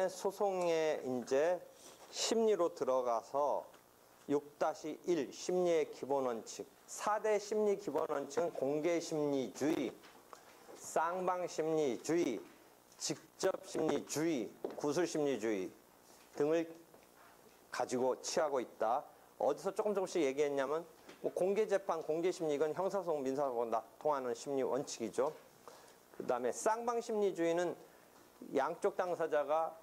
다음에 소송의 이제 심리로 들어가서 6-1 심리의 기본 원칙. 4대 심리 기본 원칙은 공개 심리주의, 쌍방 심리주의, 직접 심리주의, 구술 심리주의 등을 가지고 취하고 있다. 어디서 조금씩 얘기했냐면 뭐 공개 재판, 공개 심리 이건 형사소송, 민사소송 다 통하는 심리 원칙이죠. 그 다음에 쌍방 심리주의는 양쪽 당사자가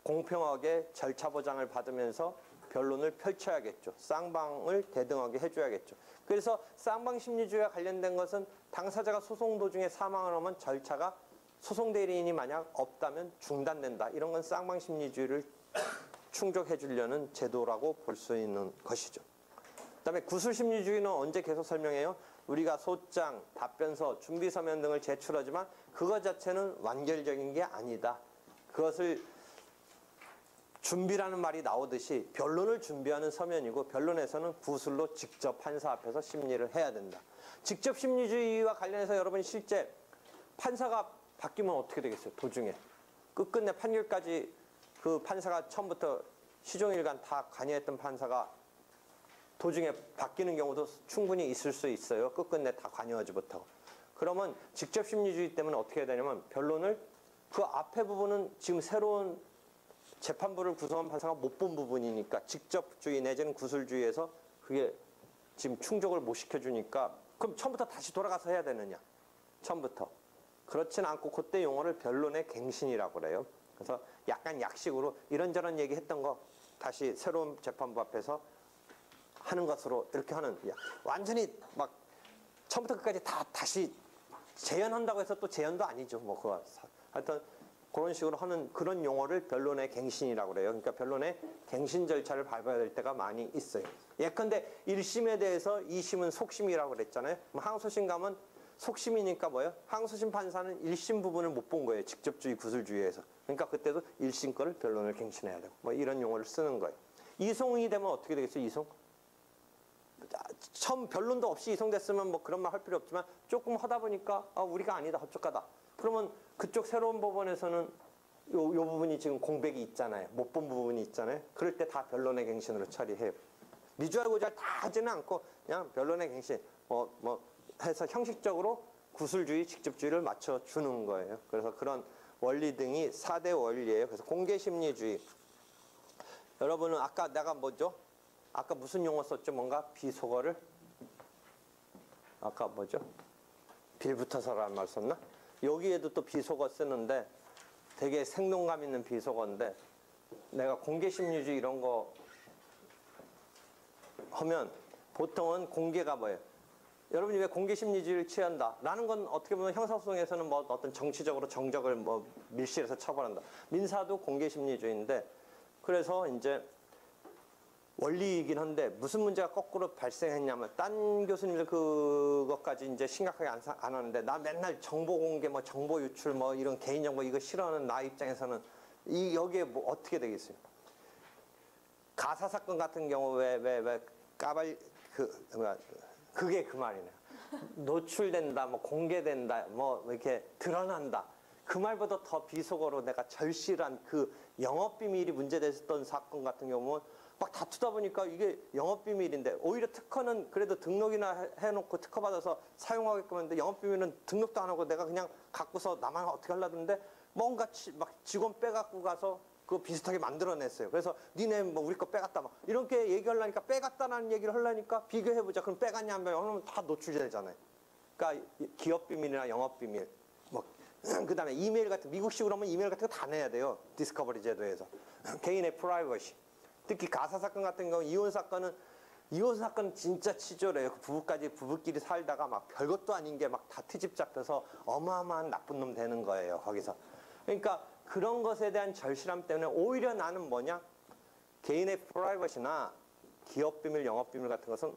공평하게 절차 보장을 받으면서 변론을 펼쳐야겠죠. 쌍방을 대등하게 해줘야겠죠. 그래서 쌍방 심리주의와 관련된 것은 당사자가 소송 도중에 사망을 하면 절차가 소송 대리인이 만약 없다면 중단된다. 이런 건 쌍방 심리주의를 충족해 주려는 제도라고 볼 수 있는 것이죠. 그 다음에 구술 심리주의는 언제 계속 설명해요? 우리가 소장, 답변서, 준비서면 등을 제출하지만 그거 자체는 완결적인 게 아니다. 그것을 준비라는 말이 나오듯이 변론을 준비하는 서면이고 변론에서는 구술로 직접 판사 앞에서 심리를 해야 된다. 직접 심리주의와 관련해서 여러분 실제 판사가 바뀌면 어떻게 되겠어요? 도중에. 끝끝내 판결까지 그 판사가 처음부터 시종일관 다 관여했던 판사가 도중에 바뀌는 경우도 충분히 있을 수 있어요. 끝끝내 다 관여하지 못하고. 그러면 직접 심리주의 때문에 어떻게 해야 되냐면 변론을 그 앞에 부분은 지금 새로운 재판부를 구성한 판사가 못 본 부분이니까 직접주의 내지는 구술주의에서 그게 지금 충족을 못 시켜주니까 그럼 처음부터 다시 돌아가서 해야 되느냐? 처음부터. 그렇진 않고 그때 용어를 변론의 갱신이라고 그래요. 그래서 약간 약식으로 이런저런 얘기했던 거 다시 새로운 재판부 앞에서 하는 것으로 이렇게 하는, 완전히 막 처음부터 끝까지 다 다시 재연한다고 해서 또 재연도 아니죠. 뭐 그거 하여튼 그런 식으로 하는 그런 용어를 변론의 갱신이라고 그래요. 그러니까 변론의 갱신 절차를 밟아야 될 때가 많이 있어요. 예컨대 1심에 대해서 2심은 속심이라고 그랬잖아요. 항소심 가면 속심이니까 뭐예요? 항소심 판사는 1심 부분을 못 본 거예요. 직접주의, 구술주의에서. 그러니까 그때도 1심 거를 변론을 갱신해야 되고 뭐 이런 용어를 쓰는 거예요. 이송이 되면 어떻게 되겠어요? 이송? 처음 변론도 없이 이송됐으면 뭐 그런 말 할 필요 없지만 조금 하다 보니까 우리가 아니다, 어쩌까다. 그러면 그쪽 새로운 법원에서는 요 부분이 지금 공백이 있잖아요. 못 본 부분이 있잖아요. 그럴 때 다 변론의 갱신으로 처리해요. 미주알 고주알 다 하지는 않고 그냥 변론의 갱신 뭐 해서 형식적으로 구술주의, 직접주의를 맞춰주는 거예요. 그래서 그런 원리 등이 4대 원리예요. 그래서 공개심리주의. 여러분은 아까 내가 뭐죠? 아까 무슨 용어 썼죠? 뭔가 비속어를? 아까 뭐죠? 빌붙어서라는 말 썼나? 여기에도 또 비속어 쓰는데 되게 생동감 있는 비속어인데 내가 공개심리주의 이런 거 하면 보통은 공개가 뭐예요? 여러분이 왜 공개심리주의를 취한다? 라는 건 어떻게 보면 형사소송에서는 뭐 어떤 정치적으로 정적을 뭐 밀실해서 처벌한다. 민사도 공개심리주의인데 그래서 이제 원리이긴 한데 무슨 문제가 거꾸로 발생했냐면 딴 교수님들 그것까지 이제 심각하게 안 하는데 나 맨날 정보 공개 뭐 정보 유출 뭐 이런 개인정보 이거 싫어하는 나 입장에서는 여기에 뭐 어떻게 되겠어요? 가사 사건 같은 경우 왜 까발 그게 그 말이네. 노출된다, 뭐 공개된다, 뭐 이렇게 드러난다. 그 말보다 더 비속어로 내가 절실한 그 영업비밀이 문제됐던 사건 같은 경우는 막 다투다 보니까 이게 영업비밀인데 오히려 특허는 그래도 등록이나 해놓고 특허 받아서 사용하게끔 했는데 영업비밀은 등록도 안 하고 내가 그냥 갖고서 나만 어떻게 하려던데 뭔가 막 직원 빼갖고 가서 그거 비슷하게 만들어냈어요. 그래서 니네 뭐 우리 거 빼갔다 막 이렇게 얘기하려니까 빼갔다는 얘기를 하려니까 비교해보자. 그럼 빼갔냐 안 빼갔냐 그러면 다 노출되잖아요. 그러니까 기업비밀이나 영업비밀 뭐 그 다음에 이메일 같은 미국식으로 하면 이메일 같은 거 다 내야 돼요. 디스커버리 제도에서. 개인의 프라이버시. 특히 가사 사건 같은 경우 이혼 사건은 진짜 치졸해요. 부부끼리 살다가 막 별것도 아닌 게 막 다 트집 잡혀서 어마어마한 나쁜 놈 되는 거예요. 거기서. 그러니까 그런 것에 대한 절실함 때문에 오히려 나는 뭐냐? 개인의 프라이버시나 기업비밀, 영업비밀 같은 것은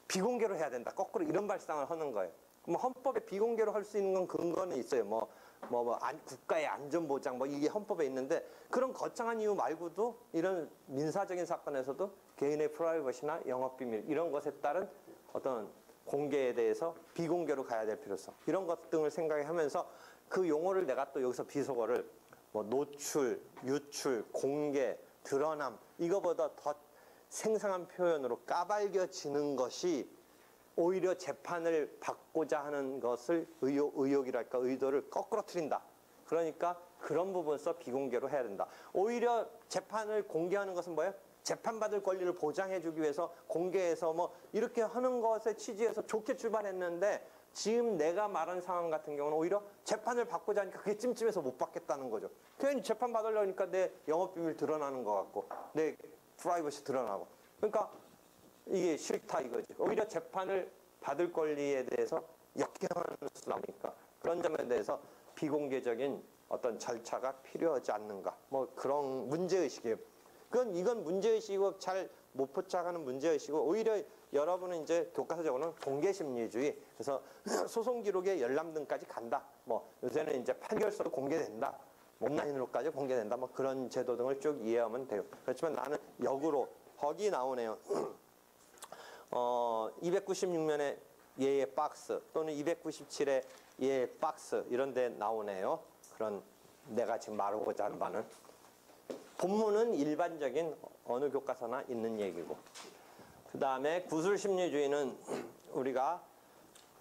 비공개로 해야 된다. 거꾸로 이런 발상을 하는 거예요. 뭐 헌법에 비공개로 할 수 있는 건 근거는 있어요. 국가의 안전보장 이게 헌법에 있는데 그런 거창한 이유 말고도 이런 민사적인 사건에서도 개인의 프라이버시나 영업비밀 이런 것에 따른 어떤 공개에 대해서 비공개로 가야 될 필요성 이런 것 등을 생각하면서 그 용어를 내가 또 여기서 비속어를 뭐 노출, 유출, 공개, 드러남 이거보다 더 생생한 표현으로 까발겨지는 것이 오히려 재판을 받고자 하는 것을 의욕이랄까 의도를 거꾸로 틀린다. 그러니까 그런 부분에서 비공개로 해야 된다. 오히려 재판을 공개하는 것은 뭐예요? 재판받을 권리를 보장해주기 위해서 공개해서 뭐 이렇게 하는 것에 취지해서 좋게 출발했는데 지금 내가 말한 상황 같은 경우는 오히려 재판을 받고자 하니까 그게 찜찜해서 못 받겠다는 거죠. 괜히 재판 받으려니까 내 영업비밀 드러나는 것 같고 내 프라이버시 드러나고 그러니까 이게 싫다 이거지. 오히려 재판을 받을 권리에 대해서 역행하는 수 나오니까 그런 점에 대해서 비공개적인 어떤 절차가 필요하지 않는가 뭐 그런 문제의식이에요. 이건 문제의식이고 잘 못 포착하는 문제의식이고 오히려 여러분은 이제 교과서적으로는 공개심리주의 그래서 소송 기록의 열람 등까지 간다. 뭐 요새는 이제 판결서도 공개된다. 온라인으로까지 공개된다. 뭐 그런 제도 등을 쭉 이해하면 돼요. 그렇지만 나는 역으로 거기 나오네요. 296면에 예의 박스 또는 297의 예의 박스 이런 데 나오네요. 그런 내가 지금 말하고자 하는 바는 본문은 일반적인 어느 교과서나 있는 얘기고 그 다음에 구술심리주의는 우리가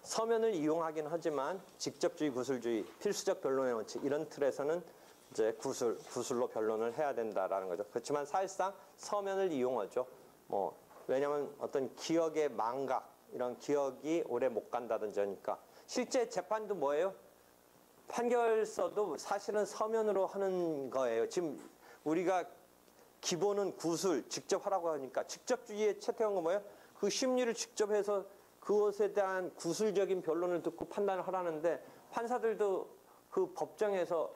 서면을 이용하긴 하지만 직접주의, 구술주의, 필수적 변론의 원칙 이런 틀에서는 이제 구술로 변론을 해야 된다라는 거죠. 그렇지만 사실상 서면을 이용하죠. 뭐 왜냐하면 어떤 기억의 망각 이런 기억이 오래 못 간다든지 하니까 실제 재판도 뭐예요? 판결서도 사실은 서면으로 하는 거예요. 지금 우리가 기본은 구술 직접 하라고 하니까 직접주의에 채택한 건 뭐예요? 그 심리를 직접 해서 그것에 대한 구술적인 변론을 듣고 판단을 하라는데 판사들도 그 법정에서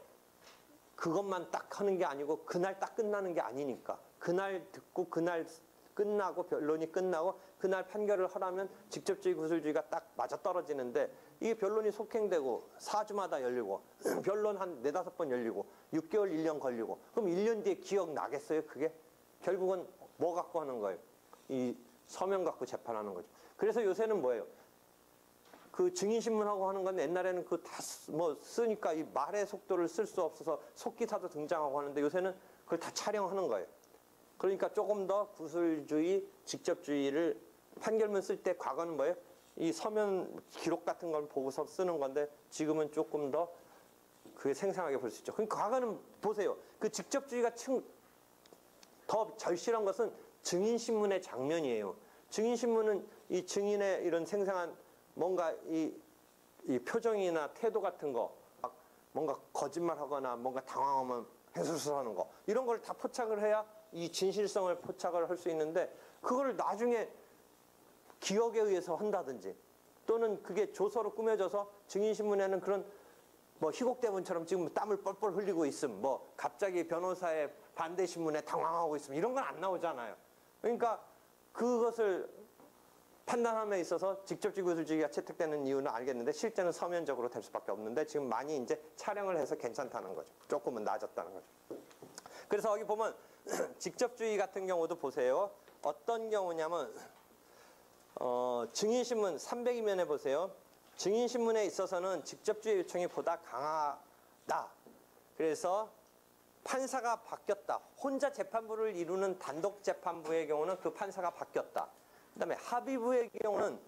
그것만 딱 하는 게 아니고 그날 딱 끝나는 게 아니니까 그날 듣고 그날 끝나고 변론이 끝나고 그날 판결을 하라면 직접주의 구술주의가 딱 맞아떨어지는데 이게 변론이 속행되고 4주마다 열리고 변론 한 4-5번 열리고 6개월 1년 걸리고 그럼 1년 뒤에 기억나겠어요 그게? 결국은 뭐 갖고 하는 거예요? 이 서면 갖고 재판하는 거죠. 그래서 요새는 뭐예요? 그 증인신문하고 하는 건 옛날에는 그 다 뭐 쓰니까 이 말의 속도를 쓸 수 없어서 속기사도 등장하고 하는데 요새는 그걸 다 촬영하는 거예요. 그러니까 조금 더 구술주의, 직접주의를 판결문 쓸 때 과거는 뭐예요? 이 서면 기록 같은 걸 보고서 쓰는 건데 지금은 조금 더 그게 생생하게 볼 수 있죠. 그러니까 과거는 보세요. 그 직접주의가 더 절실한 것은 증인신문의 장면이에요. 증인신문은 이 증인의 이런 생생한 뭔가 이 표정이나 태도 같은 거 뭔가 거짓말하거나 뭔가 당황하면 해수술하는 거 이런 걸 다 포착을 해야 이 진실성을 포착을 할 수 있는데 그걸 나중에 기억에 의해서 한다든지 또는 그게 조서로 꾸며져서 증인신문에는 그런 뭐 희곡대문처럼 지금 땀을 뻘뻘 흘리고 있음 뭐 갑자기 변호사의 반대신문에 당황하고 있음 이런 건 안 나오잖아요. 그러니까 그것을 판단함에 있어서 직접주의 구술주의가 채택되는 이유는 알겠는데 실제는 서면적으로 될 수밖에 없는데 지금 많이 이제 촬영을 해서 괜찮다는 거죠. 조금은 나아졌다는 거죠. 그래서 여기 보면 직접주의 같은 경우도 보세요. 어떤 경우냐면 증인신문 302면에 보세요. 증인신문에 있어서는 직접주의 요청이 보다 강하다. 그래서 판사가 바뀌었다. 혼자 재판부를 이루는 단독 재판부의 경우는 그 판사가 바뀌었다. 그 다음에 합의부의 경우는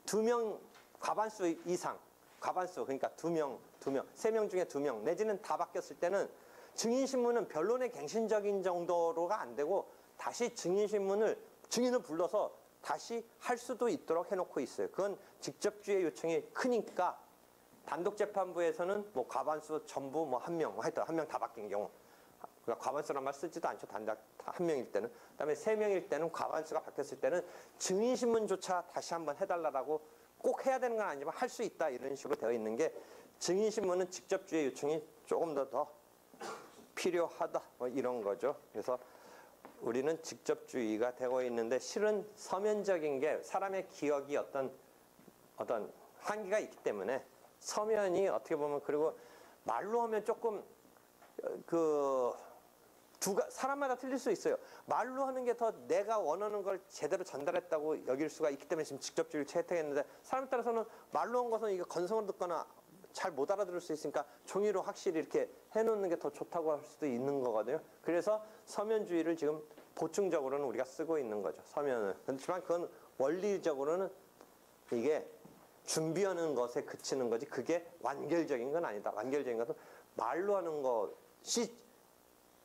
2명 과반수 이상, 과반수 그러니까 2명, 3명 중에 2명 내지는 다 바뀌었을 때는 증인신문은 변론의 갱신적인 정도로가 안 되고 다시 증인을 불러서 다시 할 수도 있도록 해놓고 있어요. 그건 직접주의 요청이 크니까 단독재판부에서는 뭐 과반수 전부 뭐 1명, 하여튼 1명 다 바뀐 경우 그러니까 과반수란 말 쓰지도 않죠. 단독 1명일 때는. 그다음에 3명일 때는 과반수가 바뀌었을 때는 증인신문조차 다시 한번 해달라고 꼭 해야 되는 건 아니지만 할 수 있다 이런 식으로 되어 있는 게 증인신문은 직접주의 요청이 조금 더 필요하다 뭐 이런 거죠. 그래서 우리는 직접주의가 되고 있는데 실은 서면적인 게 사람의 기억이 어떤 한계가 있기 때문에 서면이 어떻게 보면 그리고 말로 하면 조금 사람마다 틀릴 수 있어요. 말로 하는 게 더 내가 원하는 걸 제대로 전달했다고 여길 수가 있기 때문에 지금 직접주의를 채택했는데 사람 따라서는 말로 한 것은 이거 건성으로 듣거나 잘 못 알아들을 수 있으니까 종이로 확실히 이렇게 해놓는 게 더 좋다고 할 수도 있는 거거든요. 그래서 서면주의를 지금 보충적으로는 우리가 쓰고 있는 거죠. 서면을. 그렇지만 그건 원리적으로는 이게 준비하는 것에 그치는 거지 그게 완결적인 건 아니다. 완결적인 것은 말로 하는 것이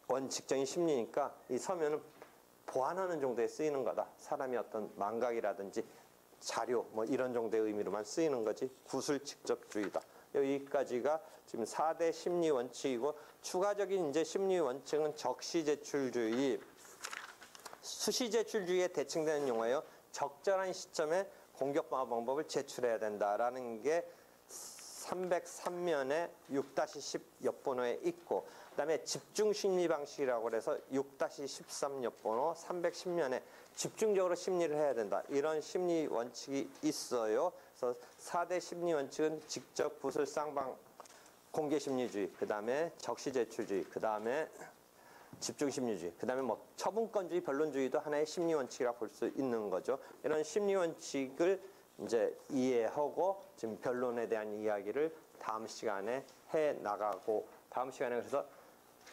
원칙적인 심리니까 이 서면은 보완하는 정도에 쓰이는 거다. 사람이 어떤 망각이라든지 자료 뭐 이런 정도의 의미로만 쓰이는 거지 구술직접주의다. 여기까지가 지금 4대 심리 원칙이고 추가적인 이제 심리 원칙은 적시제출주의, 수시제출주의에 대칭되는 용어예요. 적절한 시점에 공격 방어 방법을 제출해야 된다라는 게 303면에 6-10 옆번호에 있고 그다음에 집중심리 방식이라고 해서 6-13 옆번호 310면에 집중적으로 심리를 해야 된다. 이런 심리 원칙이 있어요. 그래서 4대 심리 원칙은 직접 구술 쌍방 공개심리주의, 그다음에 적시제출주의, 그다음에 집중심리주의, 그다음에 뭐 처분권주의, 변론주의도 하나의 심리 원칙이라 볼 수 있는 거죠. 이런 심리 원칙을 이제 이해하고 지금 변론에 대한 이야기를 다음 시간에 해 나가고 다음 시간에 그래서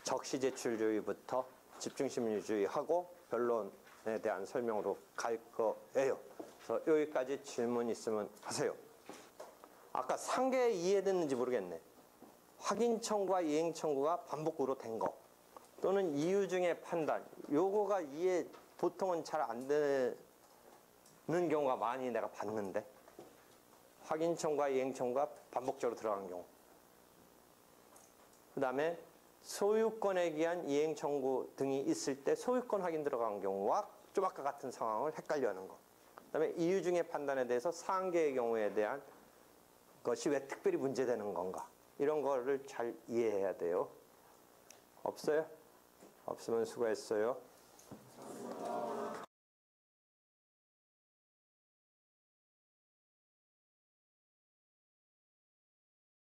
적시제출주의부터 집중심리주의하고 변론에 대한 설명으로 갈 거예요. 그래서 여기까지 질문 있으면 하세요. 아까 상계 이해됐는지 모르겠네. 확인 청구와 이행 청구가 반복으로 된 거 또는 이유 중에 판단 요거가 이해 보통은 잘 안 되는 경우가 많이 내가 봤는데 확인 청구와 이행 청구가 반복적으로 들어간 경우 그 다음에 소유권에 기한 이행 청구 등이 있을 때 소유권 확인 들어간 경우와 좀 아까 같은 상황을 헷갈려 하는 거 그 다음에 이유 중에 판단에 대해서 상계의 경우에 대한 것이 왜 특별히 문제되는 건가 이런 거를 잘 이해해야 돼요. 없어요? 없으면 수고했어요.